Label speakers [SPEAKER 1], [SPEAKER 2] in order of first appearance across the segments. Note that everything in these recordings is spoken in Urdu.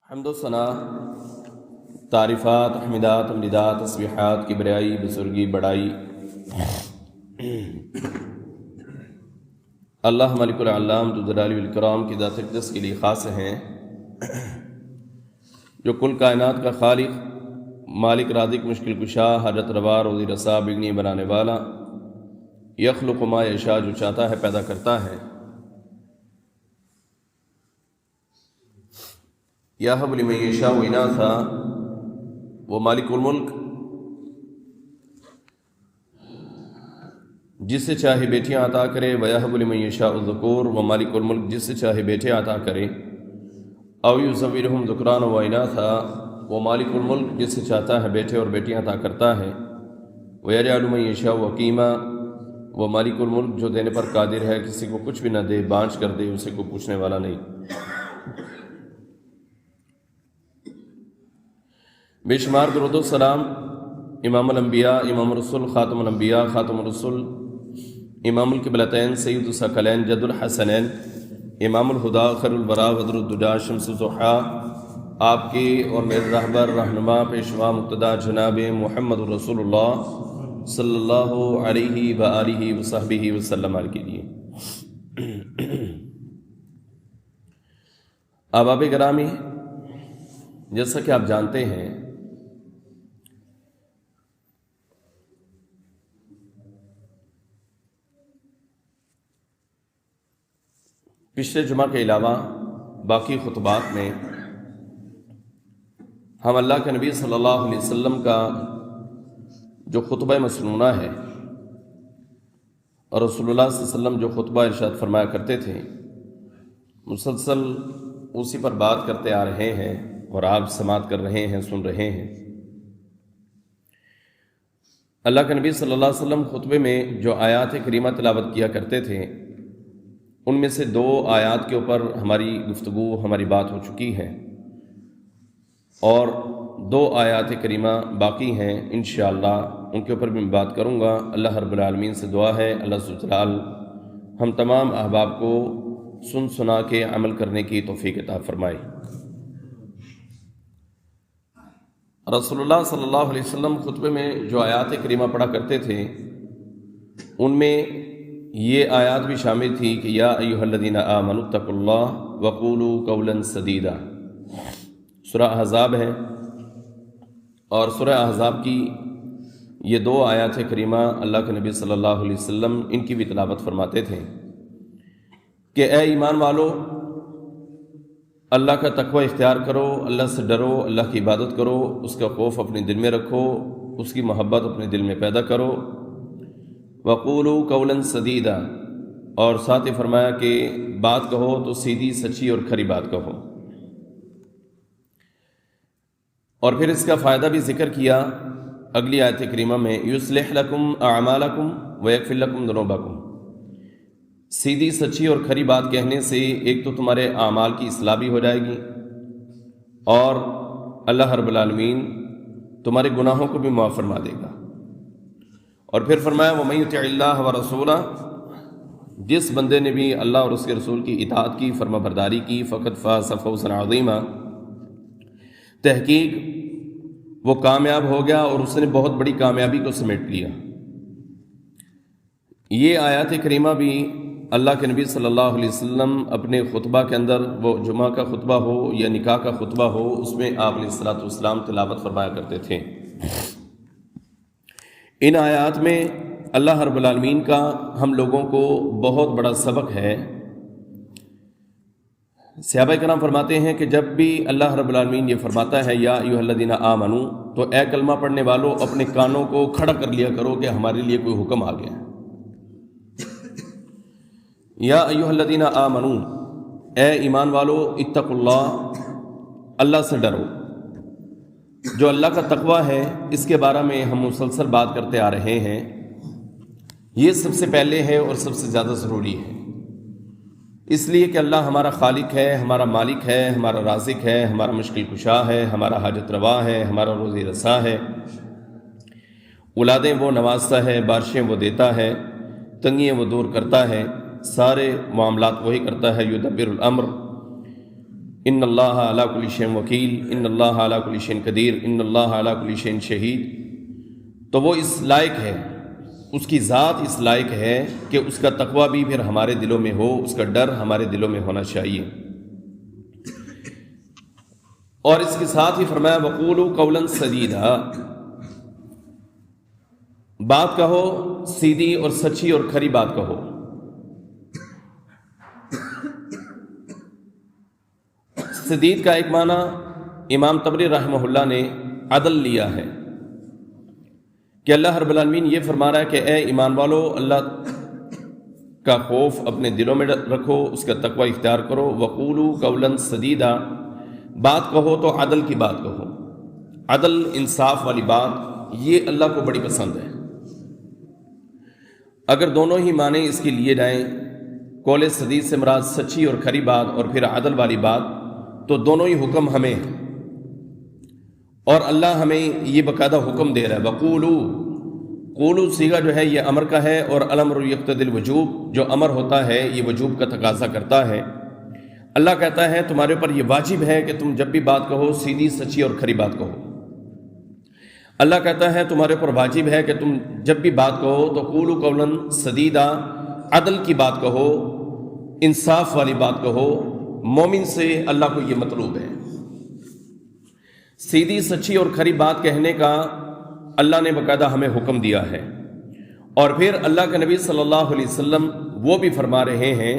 [SPEAKER 1] حمد و ثنا، تعریفات، حمدات، امداد، تسبیحات، کبریائی، بزرگی، بڑائی اللہ ملک العلام ذو الجلال والاکرام کی ذات اقدس کے لیے خاص ہیں، جو کل کائنات کا خالق، مالک، رازق، مشکل کشا، حاجت روا، روزی رسا، بگنی بنانے والا، یخلق ما یشاء، جو چاہتا ہے پیدا کرتا ہے، یہب لمن یشاء اناثا، وہ مالک الملک جس سے چاہے بیٹیاں عطا کرے، وَيَهَبُ لِمَن يَشَاءُ الذُّكُورَ، وہ مالک الملک جس سے چاہے بیٹے عطا کرے، اَوْ يُزَوِّجُهُمْ ذُكْرَانًا وَإِنَاثًا، وہ مالک الملک جس سے چاہتا ہے بیٹے اور بیٹیاں عطا کرتا ہے، وَيَجْعَلُ مَن يَشَاءُ عَقِيمًا، وہ مالک الملک جو دینے پر قادر ہے، کسی کو کچھ بھی نہ دے، بانچ کر دے، اسے کوئی پوچھنے والا نہیں۔ بے شمار درود و سلام امام الانبیاء، امام الرسول، خاتم الانبیاء، خاتم الرسول، امام القبلتین، سید الثقلین، جد الحسنین، امام الہدا، خیر البراء، بدر الدجا، شمس الضحیٰ، آپ کے اور میرے رہبر، رہنما، پیشوا، مقتدا جناب محمد رسول اللہ صلی اللہ علیہ وآلہ وصحبہ وسلم کے لیے۔ احباب گرامی، جیسا کہ آپ جانتے ہیں، پچھلے جمعہ کے علاوہ باقی خطبات میں ہم اللہ کے نبی صلی اللہ علیہ وسلم کا جو خطبہ مسنونہ ہے اور رسول اللہ صلی اللہ علیہ وسلم جو خطبہ ارشاد فرمایا کرتے تھے، مسلسل اسی پر بات کرتے آ رہے ہیں اور آپ سماعت کر رہے ہیں، سن رہے ہیں۔ اللہ کے نبی صلی اللہ علیہ وسلم خطبے میں جو آیات کریمہ تلاوت کیا کرتے تھے، ان میں سے 2 آیات کے اوپر ہماری گفتگو، ہماری بات ہو چکی ہے، اور 2 آیات کریمہ باقی ہیں، انشاءاللہ ان کے اوپر بھی میں بات کروں گا۔ اللہ رب العالمین سے دعا ہے اللہ ذو الجلال ہم تمام احباب کو سن سنا کے عمل کرنے کی توفیق عطا فرمائے۔ رسول اللہ صلی اللہ علیہ وسلم خطبے میں جو آیات کریمہ پڑھا کرتے تھے، ان میں یہ آیات بھی شامل تھی کہ یا ایھا الذین آمنوا اتقوا اللہ وقولوا قولا سدیدا، سورہ احزاب ہے، اور سورہ احزاب کی یہ 2 آیات کریمہ اللہ کے نبی صلی اللہ علیہ وسلم ان کی بھی تلاوت فرماتے تھے کہ اے ایمان والو، اللہ کا تقوی اختیار کرو، اللہ سے ڈرو، اللہ کی عبادت کرو، اس کا خوف اپنے دل میں رکھو، اس کی محبت اپنے دل میں پیدا کرو۔ وَقُولُوا قَوْلًا سَدِيدًا، اور ساتھ ہی فرمایا کہ بات کہو تو سیدھی، سچی اور کھری بات کہو۔ اور پھر اس کا فائدہ بھی ذکر کیا اگلی آیت کریمہ میں، يُصْلِحْ لَكُمْ أَعْمَالَكُمْ وَيَغْفِرْ لَكُمْ ذُنُوبَكُمْ۔ سیدھی، سچی اور کھری بات کہنے سے ایک تو تمہارے اعمال کی اصلاح بھی ہو جائے گی، اور اللہ رب العالمین تمہارے گناہوں کو بھی معاف فرما دے گا۔ اور پھر فرمایا وَمَن يُطِعِ اللَّهَ وَرَسُولَهُ، جس بندے نے بھی اللہ اور اس کے رسول کی اطاعت کی، فرما برداری کی، فَقَدْ فَازَ فَوْزًا عَظِيمًا، تحقیق وہ کامیاب ہو گیا اور اس نے بہت بڑی کامیابی کو سمیٹ لیا۔ یہ آیات کریمہ بھی اللہ کے نبی صلی اللہ علیہ وسلم اپنے خطبہ کے اندر، وہ جمعہ کا خطبہ ہو یا نکاح کا خطبہ ہو، اس میں آپ علیہ الصلوۃ والسلام تلاوت فرمایا کرتے تھے۔ ان آیات میں اللہ رب العالمین کا ہم لوگوں کو بہت بڑا سبق ہے۔ صحابہ کرام فرماتے ہیں کہ جب بھی اللہ رب العالمین یہ فرماتا ہے یا ایھا الذین آمنوا، تو اے کلمہ پڑھنے والوں اپنے کانوں کو کھڑا کر لیا کرو کہ ہمارے لیے کوئی حکم آ گیا ہے۔ یا ایھا الذین آمنوا، اے ایمان والو، اتقوا اللہ، اللہ سے ڈرو۔ جو اللہ کا تقوی ہے، اس کے بارے میں ہم مسلسل بات کرتے آ رہے ہیں، یہ سب سے پہلے ہے اور سب سے زیادہ ضروری ہے، اس لیے کہ اللہ ہمارا خالق ہے، ہمارا مالک ہے، ہمارا رازق ہے، ہمارا مشکل کشا ہے، ہمارا حاجت روا ہے، ہمارا روزی رسا ہے، اولادیں وہ نوازتا ہے، بارشیں وہ دیتا ہے، تنگیاں وہ دور کرتا ہے، سارے معاملات وہی کرتا ہے، یدبر الامر، ان اللہ علی کل شیء وکیل، ان اللہ علی کل شیء قدیر، ان اللہ علی کل شیء شہید، تو وہ اس لائق ہے، اس کی ذات اس لائق ہے کہ اس کا تقوی بھی پھر ہمارے دلوں میں ہو، اس کا ڈر ہمارے دلوں میں ہونا چاہیے۔ اور اس کے ساتھ ہی فرمایا وقولوا قولا سدیدا، بات کہو سیدھی اور سچی اور کھری بات کہو۔ سدید کا ایک معنی امام طبری رحمہ اللہ نے عدل لیا ہے کہ اللہ رب العالمین یہ فرما رہا ہے کہ اے ایمان والو، اللہ کا خوف اپنے دلوں میں رکھو، اس کا تقوی اختیار کرو۔ وقولوا قولا سدیدا، بات کہو تو عدل کی بات کہو، عدل انصاف والی بات، یہ اللہ کو بڑی پسند ہے۔ اگر دونوں ہی معنی اس کے لیے جائیں، قول سدید سے مراد سچی اور کھری بات اور پھر عدل والی بات، تو دونوں ہی حکم ہمیں، اور اللہ ہمیں یہ باقاعدہ حکم دے رہا ہے۔ قولو صیغہ جو ہے یہ امر کا ہے، اور الامر یقتضی الوجوب، جو امر ہوتا ہے یہ وجوب کا تقاضا کرتا ہے۔ اللہ کہتا ہے تمہارے اوپر یہ واجب ہے کہ تم جب بھی بات کہو سیدھی سچی اور کھری بات کہو۔ اللہ کہتا ہے تمہارے اوپر واجب ہے کہ تم جب بھی بات کہو تو قولوا قولا سدیدا، عدل کی بات کہو، انصاف والی بات کہو۔ مومن سے اللہ کو یہ مطلوب ہے۔ سیدھی سچی اور کھری بات کہنے کا اللہ نے باقاعدہ ہمیں حکم دیا ہے، اور پھر اللہ کے نبی صلی اللہ علیہ وسلم وہ بھی فرما رہے ہیں،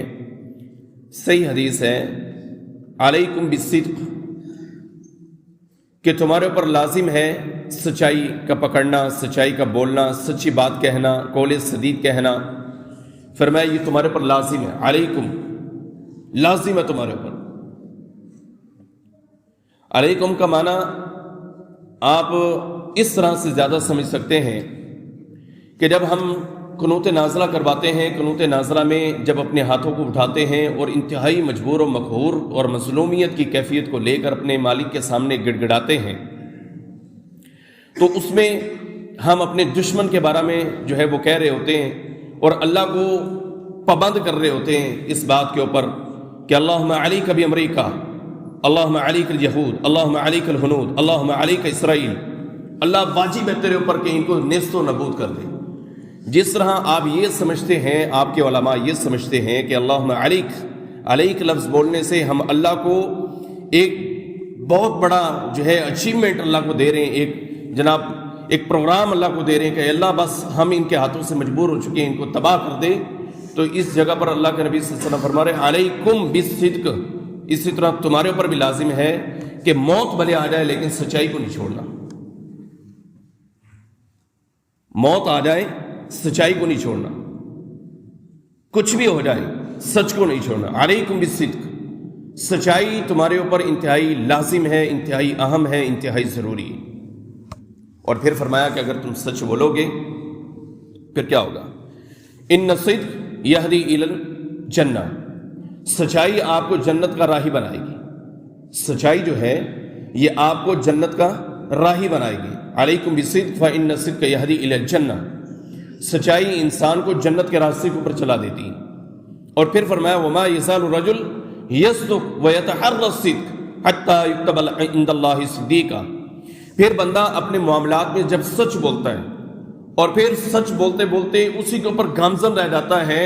[SPEAKER 1] صحیح حدیث ہے، علیکم بالصدق، کہ تمہارے اوپر لازم ہے سچائی کا پکڑنا، سچائی کا بولنا، سچی بات کہنا، قول سدید کہنا۔ فرمایا یہ تمہارے اوپر لازم ہے، علیکم، لازم ہے تمہارے اوپر۔ علیکم کا معنی آپ اس طرح سے زیادہ سمجھ سکتے ہیں کہ جب ہم قنوت نازلہ کرواتے ہیں، قنوت نازلہ میں جب اپنے ہاتھوں کو اٹھاتے ہیں اور انتہائی مجبور و مقہور اور مظلومیت کی کیفیت کو لے کر اپنے مالک کے سامنے گڑ گڑاتے ہیں، تو اس میں ہم اپنے دشمن کے بارے میں جو ہے وہ کہہ رہے ہوتے ہیں، اور اللہ کو پابند کر رہے ہوتے ہیں اس بات کے اوپر کہ اللہم علیک بامریکہ، اللہم علیک الیہود، اللہم علیک الہنود، اللہم علیک اسرائیل، اللہ واجب ہے تیرے اوپر کہ ان کو نیست و نابود کر دے۔ جس طرح آپ یہ سمجھتے ہیں، آپ کے علماء یہ سمجھتے ہیں کہ اللہم علیک، علیک لفظ بولنے سے ہم اللہ کو ایک بہت بڑا جو ہے اچیومنٹ اللہ کو دے رہے ہیں، ایک جناب ایک پروگرام اللہ کو دے رہے ہیں کہ اللہ بس ہم ان کے ہاتھوں سے مجبور ہو چکے ہیں، ان کو تباہ کر دے۔ تو اس جگہ پر اللہ کے نبی صلی اللہ علیہ وسلم فرما رہے علیکم بالصدق، اسی طرح تمہارے اوپر بھی لازم ہے کہ موت بھلے آ جائے لیکن سچائی کو نہیں چھوڑنا، موت آ جائے سچائی کو نہیں چھوڑنا، کچھ بھی ہو جائے سچ کو نہیں چھوڑنا۔ علیکم بالصدق، سچائی تمہارے اوپر انتہائی لازم ہے، انتہائی اہم ہے، انتہائی ضروری ہے۔ اور پھر فرمایا کہ اگر تم سچ بولو گے پھر کیا ہوگا؟ ان الصدق یہدی الی الجنہ، سچائی آپ کو جنت کا راہی بنائے گی، سچائی جو ہے یہ آپ کو جنت کا راہی بنائے گی۔ علیکم بالصدق فإن الصدق یہدی الی الجنہ، سچائی انسان کو جنت کے راستے کے اوپر چلا دیتی ہے۔ اور پھر فرمایا وما یزال الرجل یصدق ویتحری الصدق حتی یکتب عند اللہ صدیقا، پھر بندہ اپنے معاملات میں جب سچ بولتا ہے اور پھر سچ بولتے بولتے اسی کے اوپر گامزن رہ جاتا ہے،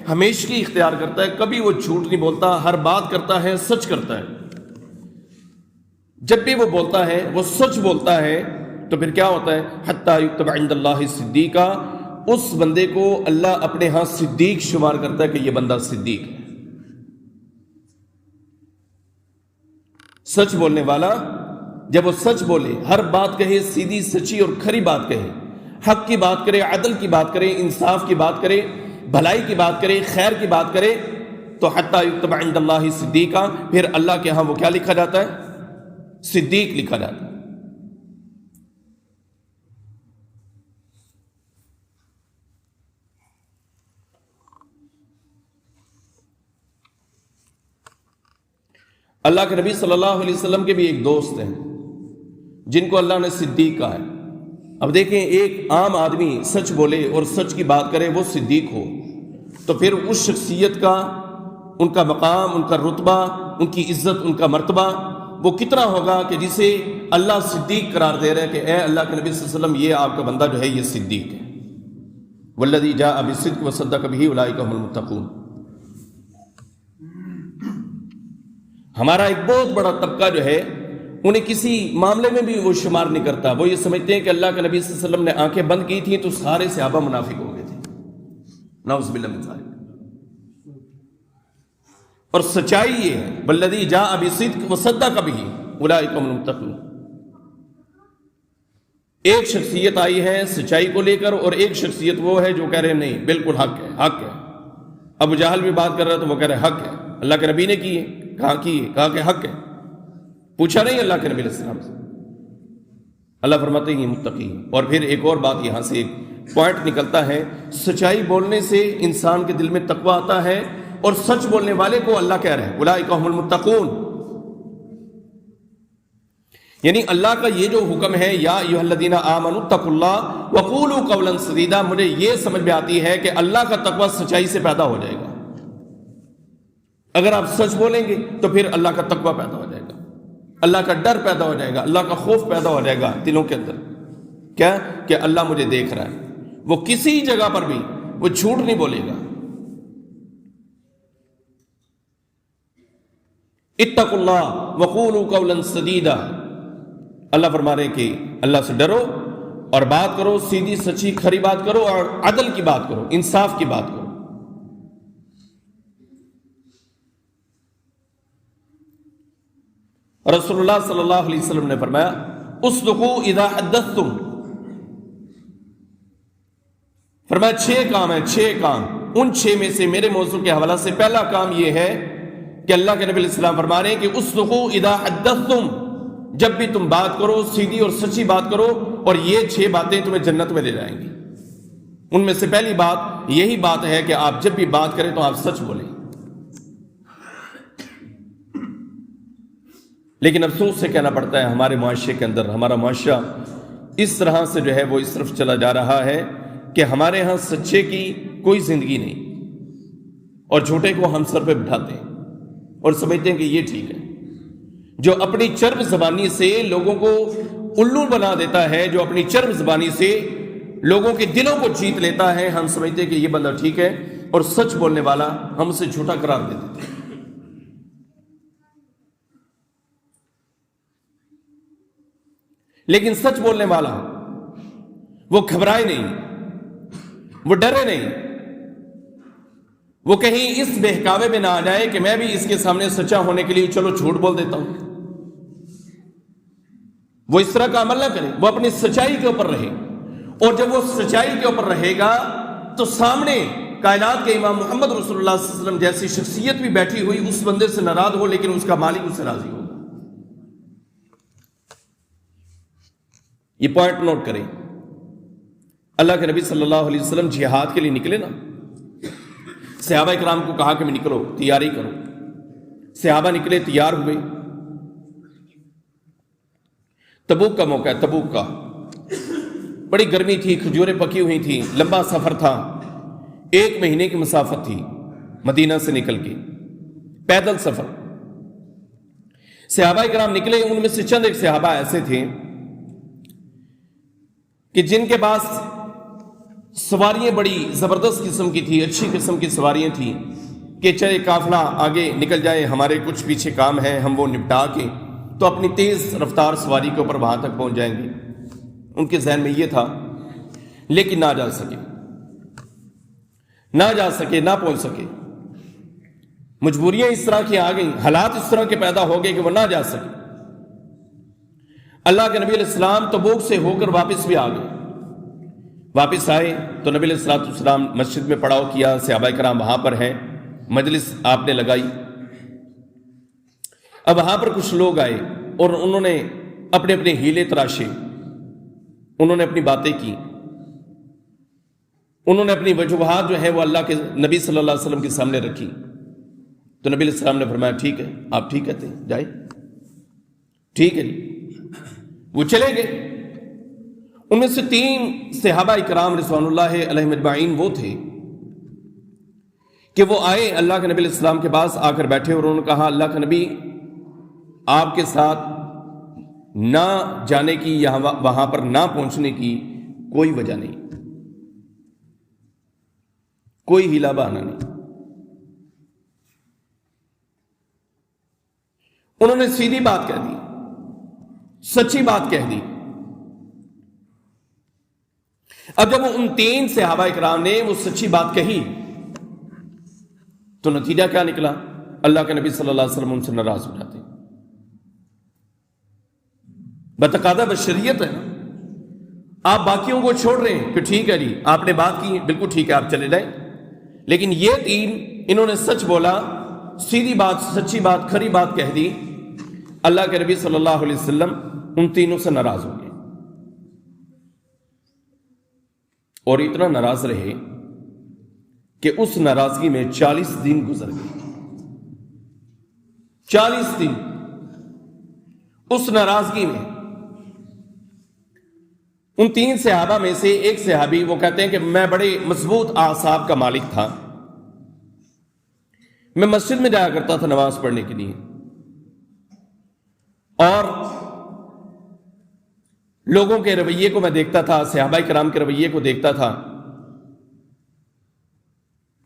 [SPEAKER 1] ہمیشگی اختیار کرتا ہے، کبھی وہ جھوٹ نہیں بولتا، ہر بات کرتا ہے سچ کرتا ہے، جب بھی وہ بولتا ہے وہ سچ بولتا ہے، تو پھر کیا ہوتا ہے؟ حتی یکتب عند اللہ صدیقا، اس بندے کو اللہ اپنے ہاں صدیق شمار کرتا ہے کہ یہ بندہ صدیق ہے۔ سچ بولنے والا جب وہ سچ بولے، ہر بات کہے، سیدھی سچی اور کھری بات کہے، حق کی بات کرے، عدل کی بات کرے، انصاف کی بات کرے، بھلائی کی بات کرے، خیر کی بات کرے، تو حتی یکتب عند اللہ صدیقا، پھر اللہ کے ہاں وہ کیا لکھا جاتا ہے؟ صدیق لکھا جاتا ہے۔ اللہ کے نبی صلی اللہ علیہ وسلم کے بھی ایک دوست ہیں جن کو اللہ نے صدیق کہا ہے۔ اب دیکھیں، ایک عام آدمی سچ بولے اور سچ کی بات کرے وہ صدیق ہو، تو پھر اس شخصیت کا، ان کا مقام، ان کا رتبہ ان کی عزت، ان کا مرتبہ وہ کتنا ہوگا کہ جسے اللہ صدیق قرار دے رہے ہیں کہ اے اللہ کے نبی صلی اللہ علیہ وسلم، یہ آپ کا بندہ جو ہے یہ صدیق ہے۔ والذی جاء بالصدق وصدق بہ اولئک هم المتقون۔ ہمارا ایک بہت بڑا طبقہ جو ہے انہیں کسی معاملے میں بھی وہ شمار نہیں کرتا، وہ یہ سمجھتے ہیں کہ اللہ کے نبی صلی اللہ علیہ وسلم نے آنکھیں بند کی تھیں تو سارے صحابہ منافق ہو گئے تھے، نعوذ باللہ من ذالک۔ اور سچائی یہ ہے والذی جاء بالصدق وصدق بہ اولئک هم المتقون۔ ایک شخصیت آئی ہے سچائی کو لے کر، اور ایک شخصیت وہ ہے جو کہہ رہے ہیں نہیں بالکل حق ہے، حق ہے۔ ابو جہل بھی بات کر رہا تو وہ کہہ رہے حق ہے، اللہ کے نبی نے کی ہے، کہاں کی ہے، کہا کہ حق ہے، پوچھا نہیں اللہ کے نبی علیہ السلام سے۔ اللہ فرماتے ہیں یہ متقی ہے۔ اور پھر ایک اور بات یہاں سے ایک پوائنٹ نکلتا ہے، سچائی بولنے سے انسان کے دل میں تقوی آتا ہے، اور سچ بولنے والے کو اللہ کہہ رہے ہیں اولئک هم المتقون، یعنی اللہ کا یہ جو حکم ہے یا ایھا الذین آمنوا اتقوا اللہ وقولوا قولا سدیدا، مجھے یہ سمجھ میں آتی ہے کہ اللہ کا تقوی سچائی سے پیدا ہو جائے گا۔ اگر آپ سچ بولیں گے تو پھر اللہ کا تقوی پیدا ہو جائے گا، اللہ کا ڈر پیدا ہو جائے گا، اللہ کا خوف پیدا ہو جائے گا دلوں کے اندر، کیا کہ اللہ مجھے دیکھ رہا ہے، وہ کسی جگہ پر بھی وہ جھوٹ نہیں بولے گا۔ اتقوا اللہ وقولوا قولا سدیدا، اللہ فرما رہے کہ اللہ سے ڈرو اور بات کرو، سیدھی سچی کھری بات کرو، اور عدل کی بات کرو، انصاف کی بات کرو۔ رسول اللہ صلی اللہ علیہ وسلم نے فرمایا اصدقوا اذا حدثتم، فرمایا 6 کام ہیں، 6 کام، ان 6 میں سے میرے موضوع کے حوالہ سے پہلا کام یہ ہے کہ اللہ کے نبی علیہ السلام فرما رہے ہیں کہ اصدقوا اذا حدثتم، جب بھی تم بات کرو سیدھی اور سچی بات کرو، اور یہ 6 باتیں تمہیں جنت میں لے جائیں گی۔ ان میں سے پہلی بات یہی بات ہے کہ آپ جب بھی بات کریں تو آپ سچ بولیں۔ لیکن افسوس سے کہنا پڑتا ہے ہمارے معاشرے کے اندر، ہمارا معاشرہ اس طرح سے جو ہے وہ اس طرف چلا جا رہا ہے کہ ہمارے ہاں سچے کی کوئی زندگی نہیں، اور جھوٹے کو ہم سر پہ بٹھاتے ہیں اور سمجھتے ہیں کہ یہ ٹھیک ہے۔ جو اپنی چرب زبانی سے لوگوں کو الو بنا دیتا ہے، جو اپنی چرب زبانی سے لوگوں کے دلوں کو جیت لیتا ہے، ہم سمجھتے ہیں کہ یہ بندہ ٹھیک ہے، اور سچ بولنے والا ہم اسے جھوٹا قرار دے دیتے ہیں۔ لیکن سچ بولنے والا وہ گھبرائے نہیں، وہ ڈرے نہیں، وہ کہیں اس بہکاوے میں نہ آ جائے کہ میں بھی اس کے سامنے سچا ہونے کے لیے چلو جھوٹ بول دیتا ہوں۔ وہ اس طرح کا عمل نہ کرے، وہ اپنی سچائی کے اوپر رہے، اور جب وہ سچائی کے اوپر رہے گا تو سامنے کائنات کے امام محمد رسول اللہ صلی اللہ علیہ وسلم جیسی شخصیت بھی بیٹھی ہوئی اس بندے سے ناراض ہو، لیکن اس کا مالک اس سے راضی ہو۔ یہ پوائنٹ نوٹ کریں، اللہ کے نبی صلی اللہ علیہ وسلم جہاد کے لیے نکلے نا، صحابہ کرام کو کہا کہ میں نکلو، تیاری کرو، صحابہ نکلے، تیار ہوئے۔ تبوک کا موقع ہے، تبوک کا بڑی گرمی تھی، کھجوریں پکی ہوئی تھیں، لمبا سفر تھا، 1 مہینے کی مسافت تھی مدینہ سے نکل کے، پیدل سفر۔ صحابہ کرام نکلے، ان میں سے چند ایک صحابہ ایسے تھے کہ جن کے پاس سواریاں بڑی زبردست قسم کی تھی، اچھی قسم کی سواریاں تھیں کہ چاہے قافلہ آگے نکل جائے، ہمارے کچھ پیچھے کام ہے، ہم وہ نپٹا کے تو اپنی تیز رفتار سواری کے اوپر وہاں تک پہنچ جائیں گے۔ ان کے ذہن میں یہ تھا، لیکن نہ جا سکے، نہ پہنچ سکے، مجبوریاں اس طرح کی آ گئیں، حالات اس طرح کے پیدا ہو گئے کہ وہ نہ جا سکے۔ اللہ کے نبی علیہ السلام تبوک سے ہو کر واپس بھی آ گئے۔ واپس آئے تو نبی علیہ السلام مسجد میں پڑاؤ کیا، صحابہ کرام وہاں پر ہیں، مجلس آپ نے لگائی۔ اب وہاں پر کچھ لوگ آئے اور انہوں نے اپنے اپنے ہیلے تراشے، انہوں نے اپنی باتیں کی، انہوں نے اپنی وجوہات جو ہے وہ اللہ کے نبی صلی اللہ علیہ وسلم کے سامنے رکھی۔ تو نبی علیہ السلام نے فرمایا ٹھیک ہے، آپ ٹھیک کہتے ہیں، جائے، ٹھیک ہے جی۔ وہ چلے گئے۔ ان میں سے 3 صحابہ کرام رضوان اللہ علیہم اجمعین وہ تھے کہ وہ آئے اللہ کے نبی علیہ السلام کے پاس، آ کر بیٹھے اور انہوں نے کہا اللہ کے نبی آپ کے ساتھ نہ جانے کی یا وہاں پر نہ پہنچنے کی کوئی وجہ نہیں، کوئی ہیلا بہانہ نہیں۔ انہوں نے سیدھی بات کہہ دی، سچی بات کہہ دی۔ اب جب ان 3 صحابہ کرام نے وہ سچی بات کہی تو نتیجہ کیا نکلا؟ اللہ کے نبی صلی اللہ علیہ وسلم ان سے ناراض ہو جاتے۔ بتقاضا بشریت ہے نا، آپ باقیوں کو چھوڑ رہے ہیں کہ ٹھیک ہے جی آپ نے بات کی، بالکل ٹھیک ہے آپ چلے جائیں، لیکن یہ 3 انہوں نے سچ بولا، سیدھی بات، سچی بات، کھری بات کہہ دی۔ اللہ کے نبی صلی اللہ علیہ وسلم ان تینوں سے ناراض ہو گئے اور اتنا ناراض رہے کہ اس ناراضگی میں 40 دن گزر گئے۔ 40 دن اس ناراضگی میں۔ ان 3 صحابہ میں سے ایک صحابی وہ کہتے ہیں کہ میں بڑے مضبوط اعصاب کا مالک تھا، میں مسجد میں جایا کرتا تھا نماز پڑھنے کے لیے، اور لوگوں کے رویے کو میں دیکھتا تھا، صحابہ کرام کے رویے کو دیکھتا تھا۔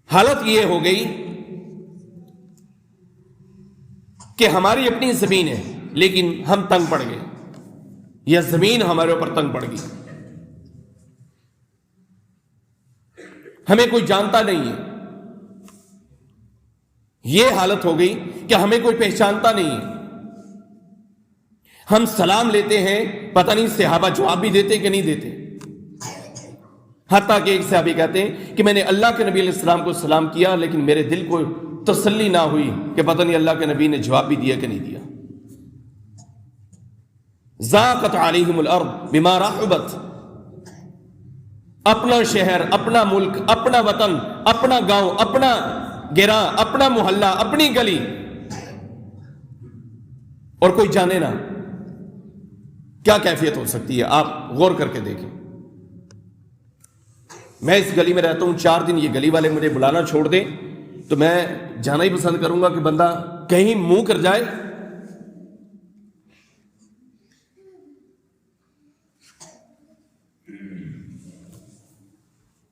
[SPEAKER 1] حالت یہ ہو گئی کہ ہماری اپنی زمین ہے لیکن ہم تنگ پڑ گئے، یا زمین ہمارے اوپر تنگ پڑ گئی، ہمیں کوئی جانتا نہیں ہے۔ یہ حالت ہو گئی کہ ہمیں کوئی پہچانتا نہیں ہے، ہم سلام لیتے ہیں پتہ نہیں صحابہ جواب بھی دیتے کہ نہیں دیتے۔ حتیٰ کہ ایک صحابی کہتے ہیں کہ میں نے اللہ کے نبی علیہ السلام کو سلام کیا لیکن میرے دل کو تسلی نہ ہوئی کہ پتہ نہیں اللہ کے نبی نے جواب بھی دیا کہ نہیں دیا۔ ضاقت علیہم الارض بما رحبت، اپنا شہر، اپنا ملک، اپنا وطن، اپنا گاؤں، اپنا گراں، اپنا محلہ، اپنی گلی، اور کوئی جانے نہ، کیا کیفیت ہو سکتی ہے؟ آپ غور کر کے دیکھیں۔ میں اس گلی میں رہتا ہوں، 4 دن یہ گلی والے مجھے بلانا چھوڑ دیں تو میں جانا ہی پسند کروں گا کہ بندہ کہیں منہ کر جائے۔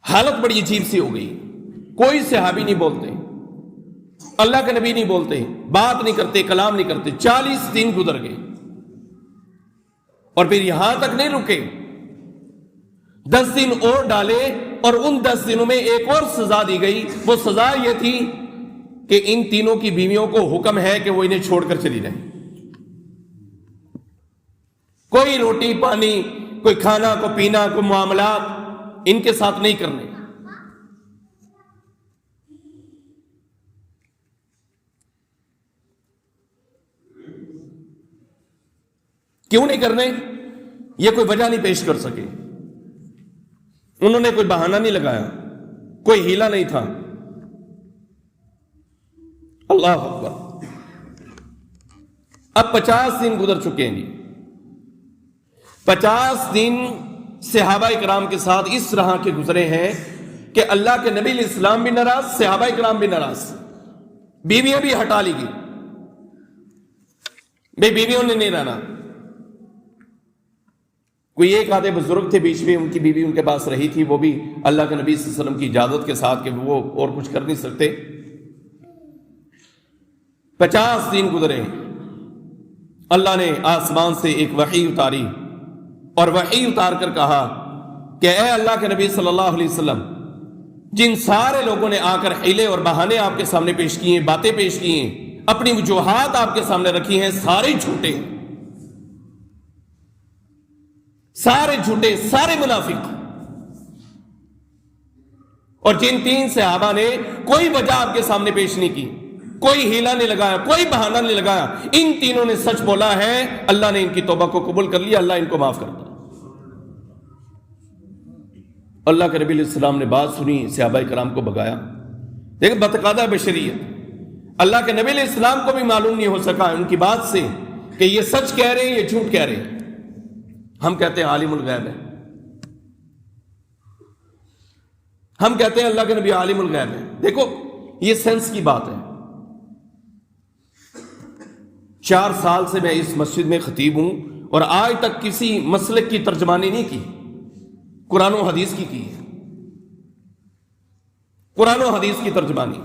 [SPEAKER 1] حالت بڑی عجیب سی ہو گئی، کوئی صحابی نہیں بولتے، اللہ کے نبی نہیں بولتے، بات نہیں کرتے، کلام نہیں کرتے۔ 40 دن گزر گئے اور پھر یہاں تک نہیں رکے، 10 دن اور ڈالے، اور ان 10 دنوں میں ایک اور سزا دی گئی۔ وہ سزا یہ تھی کہ ان تینوں کی بیویوں کو حکم ہے کہ وہ انہیں چھوڑ کر چلی جائیں، کوئی روٹی پانی، کوئی کھانا، کوئی پینا، کوئی معاملات ان کے ساتھ نہیں کرنے۔ کیوں نہیں کرنے؟ یہ کوئی وجہ نہیں پیش کر سکے، انہوں نے کوئی بہانہ نہیں لگایا، کوئی ہیلا نہیں تھا۔ اللہ اکبر۔ اب 50 دن گزر چکے ہیں جی، 50 دن صحابہ کرام کے ساتھ اس طرح کے گزرے ہیں کہ اللہ کے نبی علیہ السلام بھی ناراض، صحابہ کرام بھی ناراض، بیویاں بھی ہٹا لی گئی، بے بیویوں نے نہیں رہنا۔ کوئی ایک آدھے بزرگ تھے بیچ میں، ان کی بیوی ان کے پاس رہی تھی، وہ بھی اللہ کے نبی صلی اللہ علیہ وسلم کی اجازت کے ساتھ کہ وہ اور کچھ کر نہیں سکتے۔ 50 دن گزرے، اللہ نے آسمان سے ایک وحی اتاری، اور وحی اتار کر کہا کہ اے اللہ کے نبی صلی اللہ علیہ وسلم، جن سارے لوگوں نے آ کر حیلے اور بہانے آپ کے سامنے پیش کیے ہیں، باتیں پیش کی ہیں، اپنی وجوہات آپ کے سامنے رکھی ہیں، سارے جھوٹے، سارے جھوٹے، سارے منافق۔ اور جن 3 صحابہ نے کوئی وجہ آپ کے سامنے پیش نہیں کی، کوئی ہیلا نہیں لگایا، کوئی بہانہ نہیں لگایا، ان تینوں نے سچ بولا ہے، اللہ نے ان کی توبہ کو قبول کر لیا، اللہ ان کو معاف کرتا۔ اللہ کے نبی علیہ السلام نے بات سنی، صحابہ کرام کو بگایا۔ دیکھ بتقاضا بشریت، اللہ کے نبی علیہ السلام کو بھی معلوم نہیں ہو سکا ان کی بات سے کہ یہ سچ کہہ رہے ہیں، یہ جھوٹ کہہ رہے ہیں۔ ہم کہتے ہیں عالم الغیب ہے، ہم کہتے ہیں اللہ کے نبی عالم الغیب ہے۔ دیکھو یہ سینس کی بات ہے. 4 سال سے میں اس مسجد میں خطیب ہوں اور آج تک کسی مسلک کی ترجمانی نہیں کی، قرآن و حدیث کی ہے. قرآن و حدیث کی ترجمانی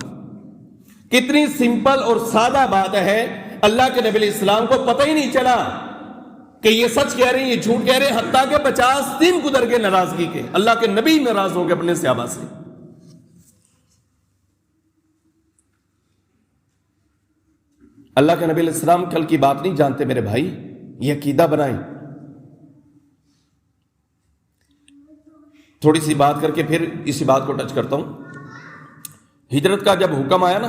[SPEAKER 1] کتنی سمپل اور سادہ بات ہے. اللہ کے نبی علیہ السلام کو پتہ ہی نہیں چلا کہ یہ سچ کہہ رہے ہیں یہ جھوٹ کہہ رہے ہیں، حتیٰ کہ 50 دن گزر گئے ناراضگی کے. اللہ کے نبی ناراض ہو گئے اپنے صحابہ سے. اللہ کے نبی علیہ السلام کل کی بات نہیں جانتے میرے بھائی، یہ عقیدہ بنائیں. تھوڑی سی بات کر کے پھر اسی بات کو ٹچ کرتا ہوں. ہجرت کا جب حکم آیا نا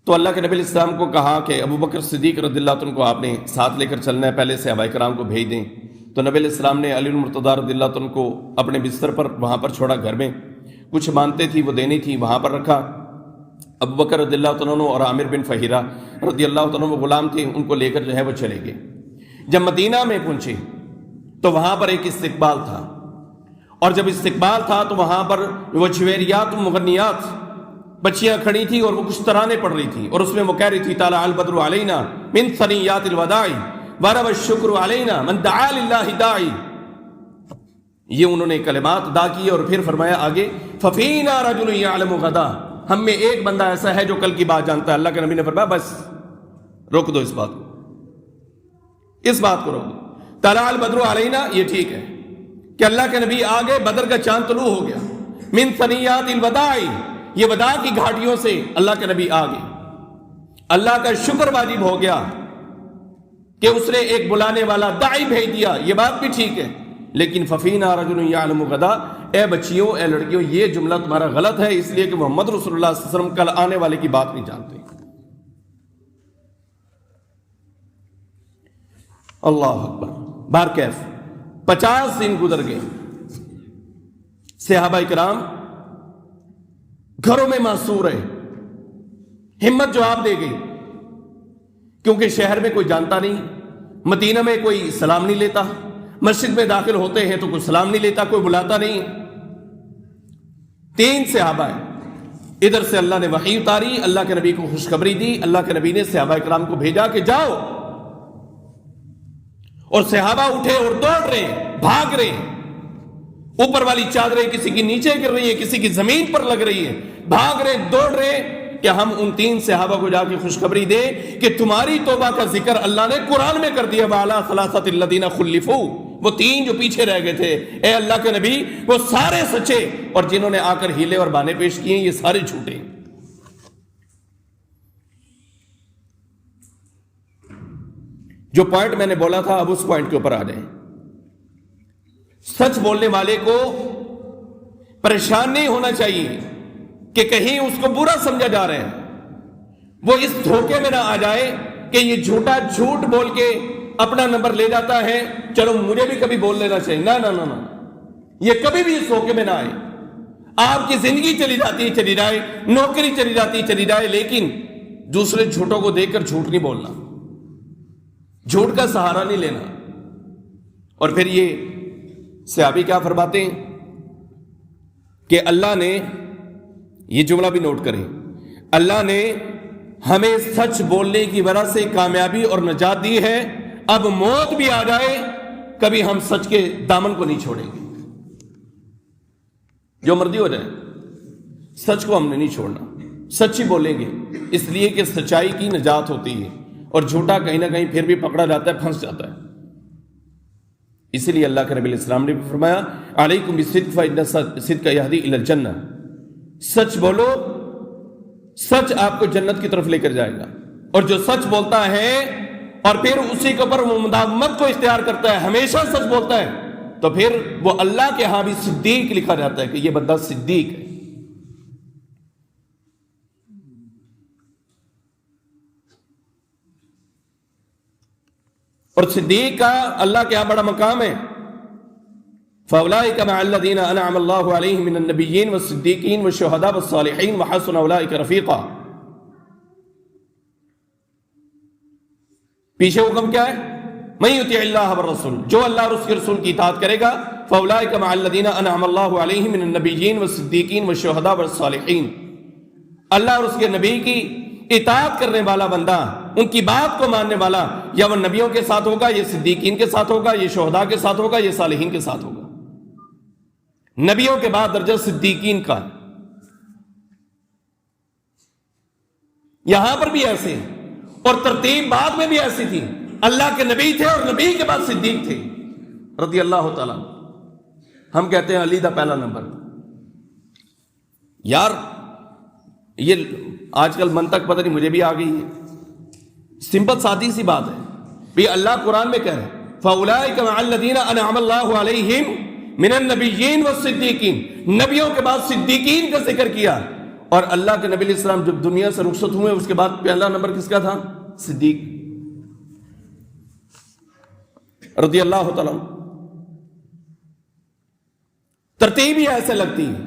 [SPEAKER 1] تو اللہ کے نبی علیہ السلام کو کہا کہ ابو بکر صدیق رضی اللہ عنہ کو آپ نے ساتھ لے کر چلنا ہے، پہلے صحابہ کرام کو بھیج دیں. تو نبی علیہ السلام نے علی المرتضیٰ رضی اللہ عنہ کو اپنے بستر پر وہاں پر چھوڑا. گھر میں کچھ مانتے تھی وہ دینی تھی وہاں پر رکھا. ابو بکر رضی اللہ عنہ اور عامر بن فہیرہ رضی اللہ عنہ وہ غلام تھے، ان کو لے کر جو ہے وہ چلے گئے. جب مدینہ میں پہنچے تو وہاں پر ایک استقبال تھا، اور جب استقبال تھا تو وہاں پر وہ جویریات مغنیات بچیاں کھڑی تھی اور وہ کچھ ترانے پڑھ رہی تھی، اور اس میں وہ کہہ رہی تھی طلع البدر علینا من ثنیات الوداع ورب الشکر علینا من دعا للہ داعی. یہ انہوں نے کلمات ادا کی اور پھر فرمایا آگے ففینا رجل یعلم غدا، ہم میں ایک بندہ ایسا ہے جو کل کی بات جانتا ہے. اللہ کے نبی نے فرمایا بس روک دو اس بات کو، اس بات کو روک دو. طلع البدر علینا یہ ٹھیک ہے کہ اللہ کے نبی آگے بدر کا چاند طلوع ہو گیا. من ثنیات الوداع، یہ وداع کی گھاٹیوں سے اللہ کے نبی آگے. اللہ کا شکر واجب ہو گیا کہ اس نے ایک بلانے والا داعی بھیج دیا، یہ بات بھی ٹھیک ہے. لیکن ففینا رجل یعلم غدا، اے بچیوں اے لڑکیوں یہ جملہ تمہارا غلط ہے، اس لیے کہ محمد رسول اللہ صلی اللہ علیہ وسلم کل آنے والے کی بات نہیں جانتے. اللہ اکبر. بار کیف 50 دن گزر گئے. صحابہ کرام گھروں میں محصور ہے. ہمت جواب دے گئی کیونکہ شہر میں کوئی جانتا نہیں، مدینہ میں کوئی سلام نہیں لیتا، مسجد میں داخل ہوتے ہیں تو کوئی سلام نہیں لیتا، کوئی بلاتا نہیں. 3 صحابہ ہیں. ادھر سے اللہ نے وحی اتاری، اللہ کے نبی کو خوشخبری دی. اللہ کے نبی نے صحابہ کرام کو بھیجا کہ جاؤ، اور صحابہ اٹھے اور دوڑ رہے ہیں، بھاگ رہے ہیں. اوپر والی چادریں کسی کی نیچے گر رہی ہے، کسی کی زمین پر لگ رہی ہے، بھاگ رہے دوڑ رہے کہ ہم ان 3 صحابہ کو جا کے خوشخبری دیں کہ تمہاری توبہ کا ذکر اللہ نے قرآن میں کر دیا. وَعَلَىٰ ثَلَاثَةِ الَّذِينَ خُلِّفُوا، وہ 3 جو پیچھے رہ گئے تھے اے اللہ کے نبی وہ سارے سچے، اور جنہوں نے آ کر ہیلے اور بانے پیش کیے یہ سارے جھوٹے. جو پوائنٹ میں نے بولا تھا اب اس پوائنٹ کے اوپر آ جائیں. سچ بولنے والے کو پریشان نہیں ہونا چاہیے کہ کہیں اس کو برا سمجھا جا رہا ہے. وہ اس دھوکے میں نہ آ جائے کہ یہ جھوٹا جھوٹ بول کے اپنا نمبر لے جاتا ہے، چلو مجھے بھی کبھی بول لینا چاہیے. نہ نہ نہ نہ، یہ کبھی بھی اس دھوکے میں نہ آئے. آپ کی زندگی چلی جاتی چلی جائے، نوکری چلی جاتی چلی جائے، لیکن دوسرے جھوٹوں کو دیکھ کر جھوٹ نہیں بولنا، جھوٹ کا سہارا نہیں لینا. اور پھر یہ صحابی کیا فرماتے ہیں کہ اللہ نے، یہ جملہ بھی نوٹ کریں، اللہ نے ہمیں سچ بولنے کی وجہ سے کامیابی اور نجات دی ہے. اب موت بھی آ جائے کبھی ہم سچ کے دامن کو نہیں چھوڑیں گے. جو مرضی ہو جائے سچ کو ہم نے نہیں چھوڑنا، سچ ہی بولیں گے، اس لیے کہ سچائی کی نجات ہوتی ہے اور جھوٹا کہیں نہ کہیں پھر بھی پکڑا جاتا ہے، پھنس جاتا ہے. اسی لیے اللہ کے نبی علیہ السلام نے بھی فرمایا علیکم بالصدق فإن الصدق یہدی الی الجنہ، سچ بولو، سچ آپ کو جنت کی طرف لے کر جائے گا. اور جو سچ بولتا ہے اور پھر اسی کے اوپر مداومت کو اختیار کرتا ہے، ہمیشہ سچ بولتا ہے، تو پھر وہ اللہ کے ہاں بھی صدیق لکھا جاتا ہے کہ یہ بندہ صدیق ہے. اور صدیق کا اللہ کے ہاں بڑا مقام ہے. فَأُولَٰئِكَ مَعَ الَّذِينَ أَنْعَمَ اللَّهُ عَلَيْهِم مِّنَ النَّبِيِّينَ وَالصِّدِّيقِينَ وَالشُّهَدَاءِ وَالصَّالِحِينَ وَحَسُنَ أُولَٰئِكَ رَفِيقًا. پیچھے حکم کیا ہے؟ مَن يُطِعِ اللَّهَ وَالرَّسُولَ، جو اللہ اور اس کے رسول کی اطاعت کرے گا. فَأُولَٰئِكَ مَعَ الَّذِينَ أَنْعَمَ اللَّهُ عَلَيْهِم مِّنَ النَّبِيِّينَ وَالصِّدِّيقِينَ وَالشُّهَدَاءِ وَالصَّالِحِينَ. اللہ اور اس کے نبی کی اطاعت کرنے والا بندہ، ان کی بات کو ماننے والا، یا وہ نبیوں کے ساتھ ہوگا، یہ صدیقین کے ساتھ ہوگا، یہ شہداء کے ساتھ ہوگا، یہ صالحین کے ساتھ ہوگا۔ نبیوں کے بعد درجہ صدیقین کا، یہاں پر بھی ایسے، اور ترتیب بعد میں بھی ایسی تھی۔ اللہ کے نبی تھے اور نبی کے بعد صدیق تھے رضی اللہ تعالیٰ۔ ہم کہتے ہیں علی دا پہلا نمبر۔ یار یہ آج کل منطق پتہ نہیں، مجھے بھی آ گئی ہے، سمپل سادی سی بات ہے بھی اللہ قرآن میں کہہ رہے ہیں فَأُولَٰئِكَ مَعَ الَّذِينَ أَنْعَمَ اللَّهُ عَلَيْهِمْ مِنَ النَّبِيِّينَ وَالصِّدِّيقِينَ، نبیوں کے بعد صدیقین کا ذکر کیا، اور اللہ کے نبی علیہ السلام جب دنیا سے رخصت ہوئے اس کے بعد پہلا نمبر کس کا تھا؟ صدیق رضی اللہ تعالیٰ۔ ترتیب ہی ایسے لگتی ہے،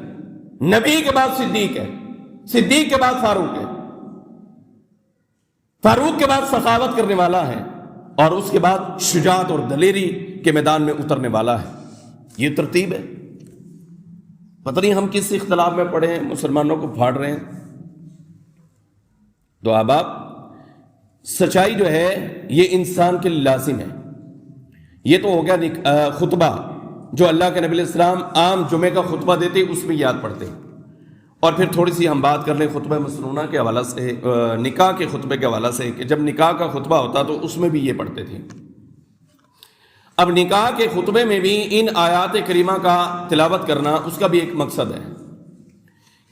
[SPEAKER 1] نبی کے بعد صدیق ہے، صدیق کے بعد فاروق ہے، فاروق کے بعد سخاوت کرنے والا ہے، اور اس کے بعد شجاعت اور دلیری کے میدان میں اترنے والا ہے۔ یہ ترتیب ہے۔ پتہ نہیں ہم کس اختلاف میں پڑے ہیں، مسلمانوں کو پھاڑ رہے ہیں۔ تو احباب، سچائی جو ہے یہ انسان کے لیے لازم ہے۔ یہ تو ہو گیا خطبہ جو اللہ کے نبی علیہ السلام عام جمعے کا خطبہ دیتے اس میں یاد پڑھتے، اور پھر تھوڑی سی ہم بات کر لیں خطبہ مسنونہ کے حوالہ سے، نکاح کے خطبے کے حوالہ سے، کہ جب نکاح کا خطبہ ہوتا تو اس میں بھی یہ پڑھتے تھے۔ اب نکاح کے خطبے میں بھی ان آیات کریمہ کا تلاوت کرنا اس کا بھی ایک مقصد ہے،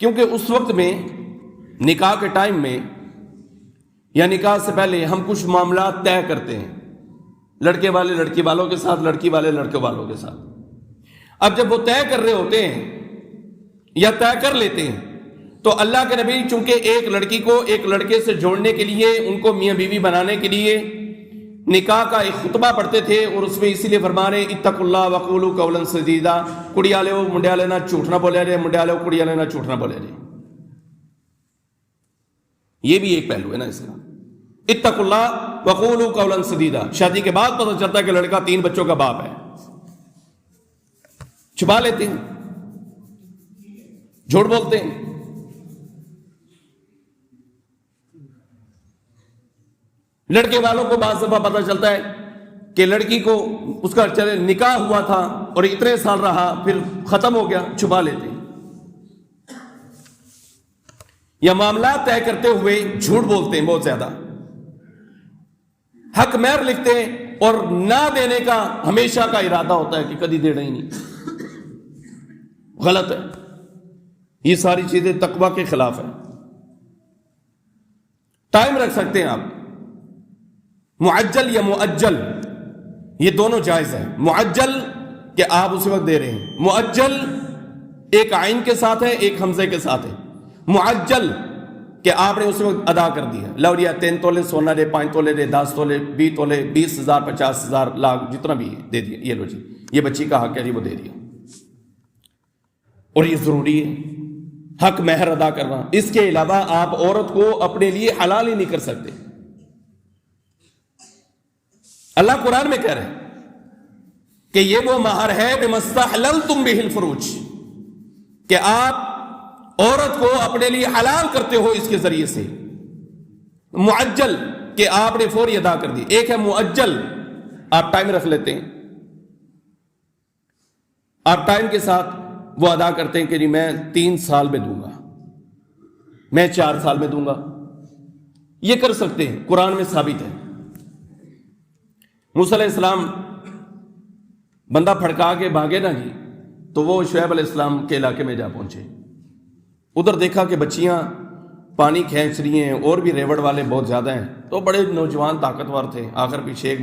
[SPEAKER 1] کیونکہ اس وقت میں نکاح کے ٹائم میں یا نکاح سے پہلے ہم کچھ معاملات طے کرتے ہیں، لڑکے والے لڑکی والوں کے ساتھ، لڑکی والے لڑکے والوں کے ساتھ۔ اب جب وہ طے کر رہے ہوتے ہیں یا طے کر لیتے ہیں تو اللہ کے نبی چونکہ ایک لڑکی کو ایک لڑکے سے جوڑنے کے لیے، ان کو میاں بیوی بنانے کے لیے نکاح کا ایک خطبہ پڑھتے تھے، اور اس میں اسی لیے فرما رہے اتقوا اللہ وقولوا قولا سدیدا، کڑی والے منڈے والے نہ جھوٹ نہ بولے رہے، منڈے والے کڑی والے نہ جھوٹ نہ بولے رہے۔ یہ بھی ایک پہلو ہے نا اس کا، اتقوا اللہ وقولوا قولا سدیدا۔ شادی کے بعد پتہ چلتا ہے کہ لڑکا 3 بچوں کا باپ ہے، چھپا لیتے ہیں، جھوٹ بولتے ہیں۔ لڑکے والوں کو بعض دفعہ پتہ چلتا ہے کہ لڑکی کو اس کا چلے نکاح ہوا تھا اور اتنے سال رہا پھر ختم ہو گیا، چھپا لیتے ہیں، یا معاملات طے کرتے ہوئے جھوٹ بولتے ہیں بہت زیادہ، حق مہر لکھتے ہیں اور نہ دینے کا ہمیشہ کا ارادہ ہوتا ہے کہ کبھی دینا ہی نہیں۔ غلط ہے، یہ ساری چیزیں تقویٰ کے خلاف ہے۔ ٹائم رکھ سکتے ہیں آپ، معجل یا مؤجل، یہ دونوں جائز ہیں۔ معجل کہ آپ اسی وقت دے رہے ہیں، مؤجل ایک عین کے ساتھ ہے ایک حمزے کے ساتھ ہے۔ معجل کہ آپ نے اسی وقت ادا کر دیا، لو لیا 3 تولے سونا دے، 5 تولے دے، 10 تولے، 20 تولے، 20,000 50,000 لاکھ جتنا بھی ہے دے دیا، یہ لو جی یہ بچی کا حق ہے جی، وہ دے دیا۔ اور یہ ضروری ہے حق مہر ادا کرنا، اس کے علاوہ آپ عورت کو اپنے لیے حلال ہی نہیں کر سکتے۔ اللہ قرآن میں کہہ رہے ہیں کہ یہ وہ مہر ہے بِمَسْتَحْلَلْتُمْ بِهِ الْفُرُوجِ، کہ آپ عورت کو اپنے لیے حلال کرتے ہو اس کے ذریعے سے۔ معجل کہ آپ نے فوری ادا کر دی، ایک ہے مؤجل آپ ٹائم رکھ لیتے ہیں، آپ ٹائم کے ساتھ وہ ادا کرتے ہیں کہ جی میں 3 سال میں دوں گا، میں 4 سال میں دوں گا، یہ کر سکتے ہیں، قرآن میں ثابت ہے۔ موسیٰ علیہ السلام بندہ پھڑکا کے بھاگے نا جی، تو وہ شعیب علیہ السلام کے علاقے میں جا پہنچے، ادھر دیکھا کہ بچیاں پانی کھینچ رہی ہیں اور بھی ریوڑ والے بہت زیادہ ہیں، تو بڑے نوجوان طاقتور تھے، آخر پیچھے ایک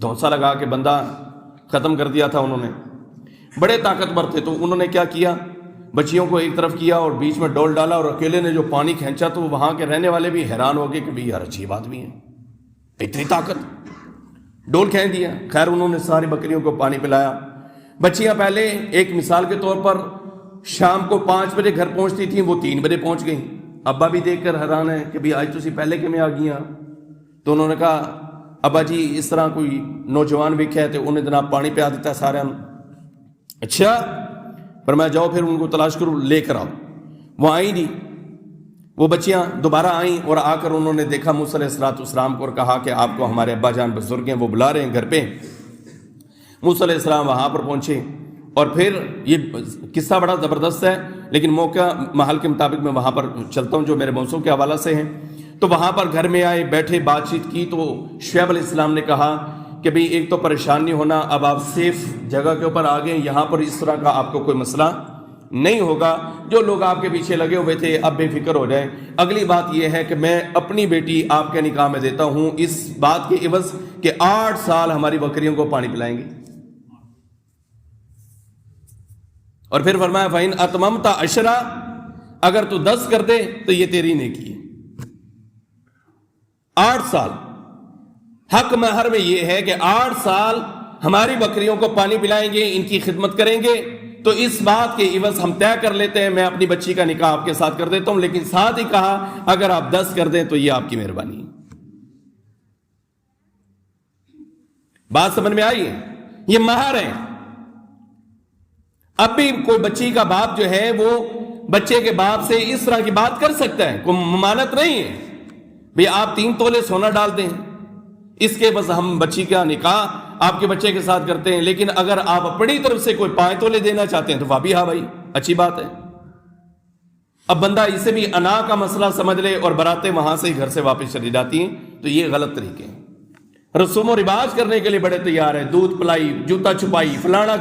[SPEAKER 1] دھونسا لگا کے بندہ ختم کر دیا تھا انہوں نے، بڑے طاقتور تھے۔ تو انہوں نے کیا کیا، بچیوں کو ایک طرف کیا اور بیچ میں ڈول ڈالا، اور اکیلے نے جو پانی کھینچا تو وہاں کے رہنے والے بھی حیران ہو گئے کہ بھئی یار عجیب آدمی ہے، اتنی طاقت، ڈول کھینچ دیا۔ خیر انہوں نے ساری بکریوں کو پانی پلایا۔ بچیاں پہلے ایک مثال کے طور پر شام کو 5 بجے گھر پہنچتی تھیں، وہ 3 بجے پہنچ گئیں۔ ابا بھی دیکھ کر حیران ہے کہ بھئی آج تسی پہلے کہ میں آ گئی ہیں۔ تو انہوں نے کہا ابا جی اس طرح کوئی نوجوان ویکھیا ہے، تو انہیں جناب پانی پیا دیتا سارے۔ اچھا فرمایا جاؤ پھر ان کو تلاش کرو، لے کر آؤ۔ وہ آئی نہیں، وہ بچیاں دوبارہ آئیں اور آ کر انہوں نے دیکھا موسیٰ علیہ السلام کو اور کہا کہ آپ کو ہمارے ابا جان بزرگ ہیں، وہ بلا رہے ہیں گھر پہ۔ موسیٰ علیہ السلام وہاں پر پہنچے، اور پھر یہ قصہ بڑا زبردست ہے، لیکن موقع محل کے مطابق میں وہاں پر چلتا ہوں جو میرے موضوع کے حوالہ سے ہیں۔ تو وہاں پر گھر میں آئے، بیٹھے، بات چیت کی، تو شعیب علیہ السلام نے کہا کہ بھئی ایک تو پریشان نہیں ہونا، اب آپ سیف جگہ کے اوپر آ گئے، یہاں پر اس طرح کا آپ کو کوئی مسئلہ نہیں ہوگا، جو لوگ آپ کے پیچھے لگے ہوئے تھے اب بے فکر ہو جائیں۔ اگلی بات یہ ہے کہ میں اپنی بیٹی آپ کے نکاح میں دیتا ہوں اس بات کے عوض کہ 8 سال ہماری بکریوں کو پانی پلائیں گے۔ اور پھر فرمایا فَإِنْ أَتْمَمْتَ عَشْرًا، اگر تو 10 کر دے تو یہ تیری نیکی ہے۔ 8 سال حق مہر میں یہ ہے کہ 8 سال ہماری بکریوں کو پانی پلائیں گے، ان کی خدمت کریں گے، تو اس بات کے عوض ہم طے کر لیتے ہیں، میں اپنی بچی کا نکاح آپ کے ساتھ کر دیتا ہوں، لیکن ساتھ ہی کہا اگر آپ 10 کر دیں تو یہ آپ کی مہربانی ہے۔ بات سمجھ میں آئی ہے؟ یہ مہر ہے۔ اب بھی کوئی بچی کا باپ جو ہے وہ بچے کے باپ سے اس طرح کی بات کر سکتا ہے، کوئی ممانعت نہیں ہے، بھئی آپ 3 تولے سونا ڈال دیں، اس کے بس ہم بچی کا نکاح آپ کے بچے کے ساتھ کرتے ہیں، لیکن اگر آپ اپنی طرف سے کوئی 5 تولے دینا چاہتے ہیں تو وہ بھی ہاں بھائی اچھی بات ہے۔ اب بندہ اسے بھی انا کا مسئلہ سمجھ لے اور براتیں وہاں سے گھر سے واپس چلی جاتی ہیں، تو یہ غلط طریقے ہیں۔ رسوم و رواج کرنے کے لیے بڑے تیار ہیں، دودھ پلائی، جوتا چھپائی، فلانا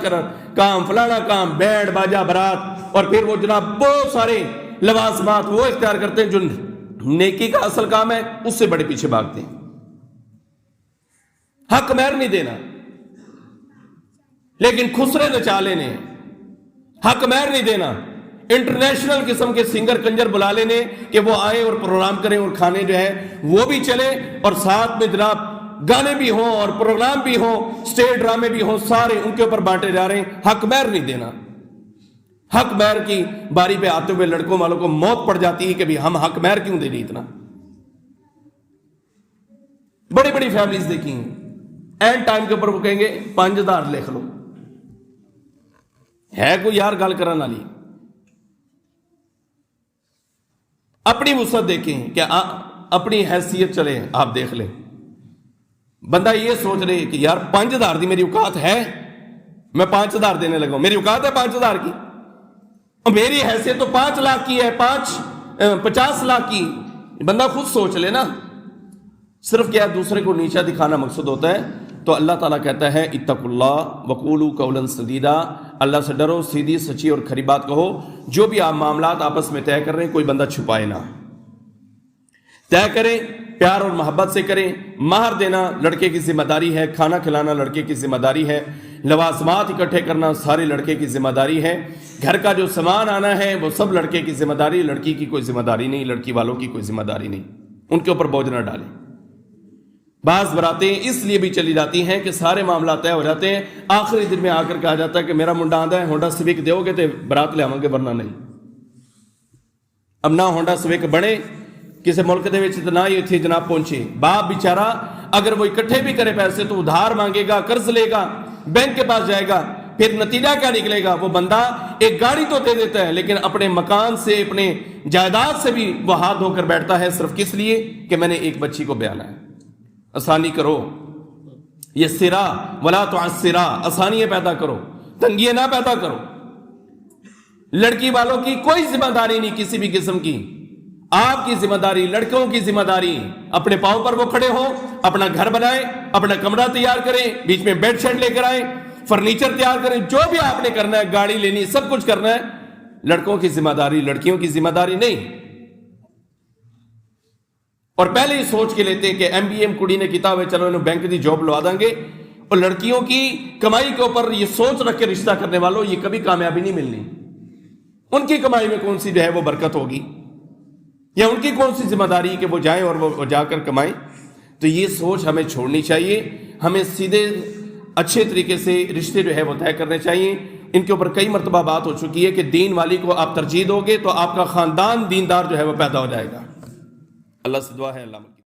[SPEAKER 1] فلانا کام، بینڈ باجا برات، اور پھر وہ جناب بہت سارے لوازمات وہ اختیار کرتے ہیں جو نیکی کا اصل کام ہے، اس سے بڑے پیچھے بھاگتے ہیں۔ حق مہر نہیں دینا، لیکن خسرے نچا لینے، حق مہر نہیں دینا، انٹرنیشنل قسم کے سنگر کنجر بلا لینے کہ وہ آئے اور پروگرام کریں اور کھانے جو ہے وہ بھی چلے، اور ساتھ میں جناب گانے بھی ہوں اور پروگرام بھی ہوں، اسٹیج ڈرامے بھی ہوں، سارے ان کے اوپر بانٹے جا رہے ہیں۔ حق مہر نہیں دینا۔ حق مہر کی باری پہ آتے ہوئے لڑکوں والوں کو موت پڑ جاتی ہے کہ بھی ہم حق مہر کیوں دے رہی اتنا۔ بڑی بڑی فیملیز دیکھی ہیں، اینڈ ٹائم کے اوپر وہ کہیں گے 5000 لکھ لو، ہے کوئی یار گل کرنے والی؟ اپنی وسعت دیکھیں کہ اپنی حیثیت چلے، آپ دیکھ لیں۔ بندہ یہ سوچ رہے کہ یار 5000 دی میری اوقات ہے، میں 5000 دینے لگا ہوں، میری اوقات ہے 5000 کی، اور میری حیثیت تو 5 لاکھ کی ہے، 50 لاکھ کی۔ بندہ خود سوچ لے نا، صرف کیا دوسرے کو نیچا دکھانا مقصد ہوتا ہے۔ تو اللہ تعالیٰ کہتا ہے اتقوا اللہ وقولوا قولا سدیدا، اللہ سے ڈرو، سیدھی سچی اور کھری بات کہو۔ جو بھی آپ معاملات آپس میں طے کر رہے ہیں کوئی بندہ چھپائے نہ، طے کریں، پیار اور محبت سے کریں۔ مہر دینا لڑکے کی ذمہ داری ہے، کھانا کھلانا لڑکے کی ذمہ داری ہے، لوازمات اکٹھے کرنا سارے لڑکے کی ذمہ داری ہے، گھر کا جو سامان آنا ہے وہ سب لڑکے کی ذمہ داری، لڑکی کی کوئی ذمہ داری نہیں، لڑکی والوں کی کوئی ذمہ داری نہیں، ان کے اوپر بوجھ نہ ڈالیں۔ بعض براتیں اس لیے بھی چلی جاتی ہیں کہ سارے معاملات طے ہو جاتے ہیں، آخری دن میں آ کر کہا جاتا ہے کہ میرا منڈا آندا ہے ہونڈا سویک دیو گے تو برات لے آواں گے، ورنہ نہیں۔ اب نہ ہونڈا سویک بنے کسی ملک دے وچ تے نہ ہی اتنے جناب پہنچے۔ باپ بیچارہ اگر وہ اکٹھے بھی کرے پیسے تو ادھار مانگے گا، قرض لے گا، بینک کے پاس جائے گا، پھر نتیجہ کیا نکلے گا؟ وہ بندہ ایک گاڑی تو دے دیتا ہے لیکن اپنے مکان سے، اپنے جائیداد سے بھی وہ ہاتھ دھو کر بیٹھتا ہے، صرف کس لیے کہ میں نے ایک بچی کو بیانا ہے۔ آسانی کرو، یہ سرا ولا تعسرا، آسانیاں پیدا کرو، تنگیاں نہ پیدا کرو۔ لڑکی والوں کی کوئی ذمہ داری نہیں کسی بھی قسم کی، آپ کی ذمہ داری، لڑکوں کی ذمہ داری، اپنے پاؤں پر وہ کھڑے ہوں، اپنا گھر بنائیں، اپنا کمرہ تیار کریں، بیچ میں بیڈ شیڈ لے کر آئیں، فرنیچر تیار کریں، جو بھی آپ نے کرنا ہے، گاڑی لینی، سب کچھ کرنا ہے، لڑکوں کی ذمہ داری، لڑکیوں کی ذمہ داری نہیں۔ اور پہلے ہی سوچ کے لیتے ہیں کہ ایم بی ایم کڑی نے کیتا ہوئے چلو انہوں بینک دی جاب لوا دیں گے، اور لڑکیوں کی کمائی کے اوپر یہ سوچ رکھ کے رشتہ کرنے والوں یہ کبھی کامیابی نہیں ملنی۔ ان کی کمائی میں کون سی جو ہے وہ برکت ہوگی، یا ان کی کون سی ذمہ داری کہ وہ جائیں اور وہ جا کر کمائیں؟ تو یہ سوچ ہمیں چھوڑنی چاہیے، ہمیں سیدھے اچھے طریقے سے رشتے جو ہے وہ طے کرنے چاہیے۔ ان کے اوپر کئی مرتبہ بات ہو چکی ہے کہ دین والی کو آپ ترجیح دو گے تو آپ کا خاندان دیندار جو ہے وہ پیدا ہو جائے گا۔ اللہ سے دعا ہے اللہ